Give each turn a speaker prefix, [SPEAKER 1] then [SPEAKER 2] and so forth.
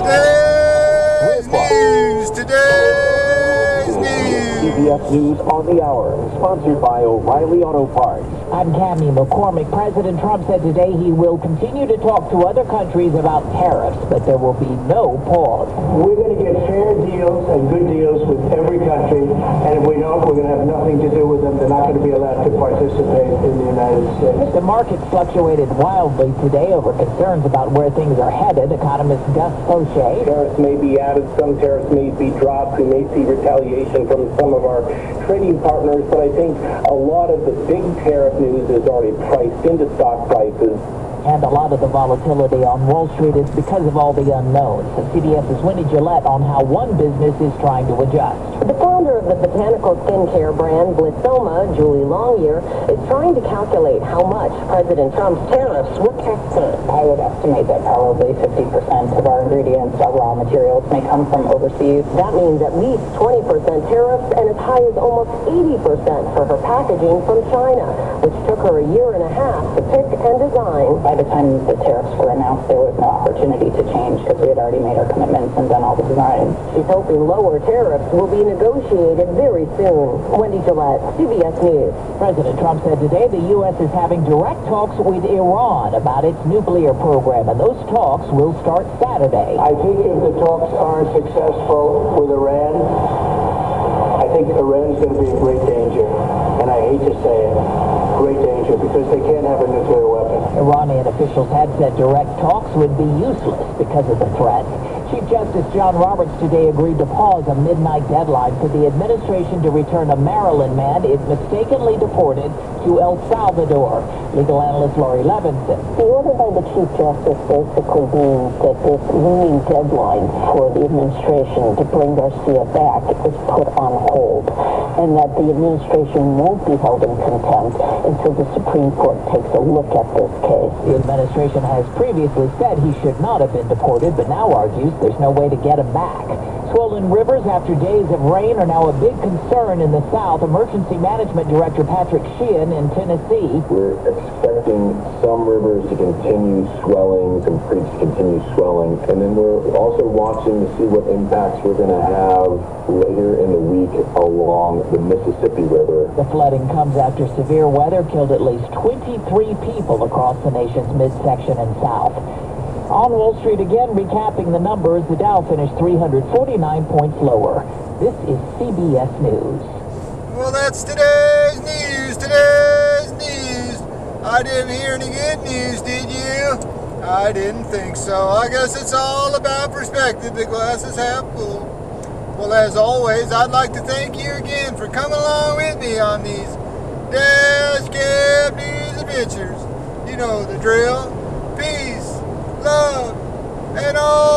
[SPEAKER 1] Today's news. Today's news.
[SPEAKER 2] CBS News on the Hour, sponsored by O'Reilly Auto Parts.
[SPEAKER 3] I'm Cammie McCormick. President Trump said today he will continue to talk to other countries about tariffs, but there will be no pause.
[SPEAKER 4] We're going to get fair deals and good deals with every country, and if we don't, we're going to have nothing to do with them. They're not going to be allowed to participate in the United States.
[SPEAKER 3] The market fluctuated wildly today over concerns about where things are headed. Economist Gus Fauché.
[SPEAKER 5] Tariffs may be added, some tariffs may be dropped. We may see retaliation from some of our trading partners, but I think a lot of the big tariff news is already priced into stock prices.
[SPEAKER 3] And a lot of the volatility on Wall Street is because of all the unknowns. CBS's Winnie Gillette on how one business is trying to adjust.
[SPEAKER 6] The founder of the botanical skincare brand Blissoma, Julie Longyear, is trying to calculate how much President Trump's tariffs will cost her.
[SPEAKER 7] I would estimate that probably 50% of our ingredients, our raw materials, may come from overseas.
[SPEAKER 6] That means at least 20% tariffs and as high as almost 80% for her packaging from China, which took her a year and a half to pick and design.
[SPEAKER 7] By the time the tariffs were announced, there was no opportunity to change because we had already made our commitments and done all the designs.
[SPEAKER 6] She's hoping lower tariffs will be negotiated very soon. Wendy Gillette, CBS News.
[SPEAKER 3] President Trump said today the U.S. is having direct talks with Iran about its nuclear program, and those talks will start Saturday.
[SPEAKER 4] I think if the talks aren't successful with Iran, I think Iran's going to be in great danger. And I hate to say it, great danger, because they can't have a nuclear weapon.
[SPEAKER 3] Iranian officials had said direct talks would be useless because of the threat. Chief Justice John Roberts today agreed to pause a midnight deadline for the administration to return a Maryland man it mistakenly deported to El Salvador. Legal analyst Laurie Levinson.
[SPEAKER 8] The order by the Chief Justice basically means that this looming deadline for the administration to bring Garcia back is put on hold, and that the administration won't be held in contempt until the Supreme Court takes a look at this case.
[SPEAKER 3] The administration has previously said he should not have been deported, but now argues there's no way to get him back. Swollen rivers after days of rain are now a big concern in the South. Emergency Management Director Patrick Sheehan in Tennessee.
[SPEAKER 9] We're expecting some rivers to continue swelling, some creeks to continue swelling, and then we're also watching to see what impacts we're going to have later in the week along the Mississippi River.
[SPEAKER 3] The flooding comes after severe weather killed at least 23 people across the nation's midsection and south. On Wall Street again, recapping the numbers, the Dow finished 349 points lower. This is CBS News.
[SPEAKER 1] Well, that's today's news. Today's news. I didn't hear any good news, did you? I didn't think so. I guess it's all about perspective. The glass is half full. Well, as always, I'd like to thank you again for coming along with me on these Dash Cab News adventures. You know the drill. Peace, love, and all